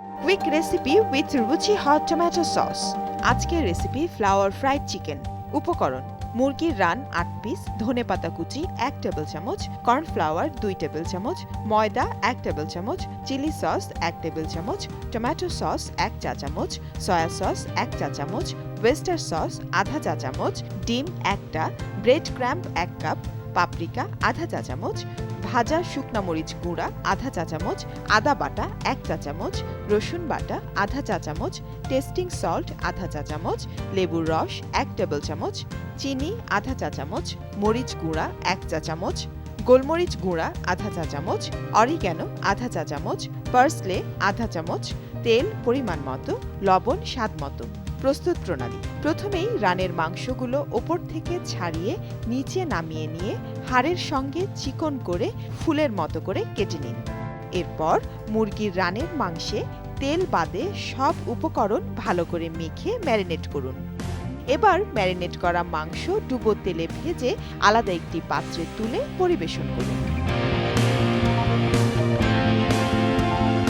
Quick recipe with রুচি hot tomato sauce. আজকের recipe flower fried chicken. উপকরণ: মুরগির রান 8 পিস, ধনেপাতা কুচি 1 টেবিল চামচ, কর্নফ্লাওয়ার 2 টেবিল চামচ, ময়দা 1 টেবিল চামচ, চিলি সস 1 টেবিল চামচ, টমেটো সস 1 চা চামচ, সয়া সস 1 চা চামচ, ওয়েস্টার সস আধা চা চামচ, ডিম 1টা, ব্রেড ক্রাম্ব 1 কাপ, পাপরিকা আধা চা চামচ, ভাজা শুকনা মরিচ গুঁড়া আধা চা চামচ, আদা বাটা 1 চা চামচ, রসুন বাটা আধা চা চামচ, টেস্টিং সল্ট আধা চা চামচ, লেবুর রস 1 টেবিল চামচ, চিনি আধা চা চামচ, মরিচ গুঁড়া 1 চা চামচ, গোলমরিচ গুঁড়া আধা চা চামচ, অরিগ্যানো আধা চা চামচ, পার্সলে আধা চামচ, তেল পরিমাণ মতো, লবণ স্বাদ মতো। প্রস্তুত প্রণালী: প্রথমেই রানের মাংসগুলো ওপর থেকে ছাড়িয়ে নিচে নামিয়ে নিয়ে হাড়ের সঙ্গে চিকন করে ফুলের মতো করে কেটে নিন। এরপর মুরগির রানের মাংসে তেল বাদে সব উপকরণ ভালো করে মেখে ম্যারিনেট করুন। এবার ম্যারিনেট করা মাংস ডুবো তেলে ভেজে আলাদা একটি পাত্রে তুলে পরিবেশন করুন।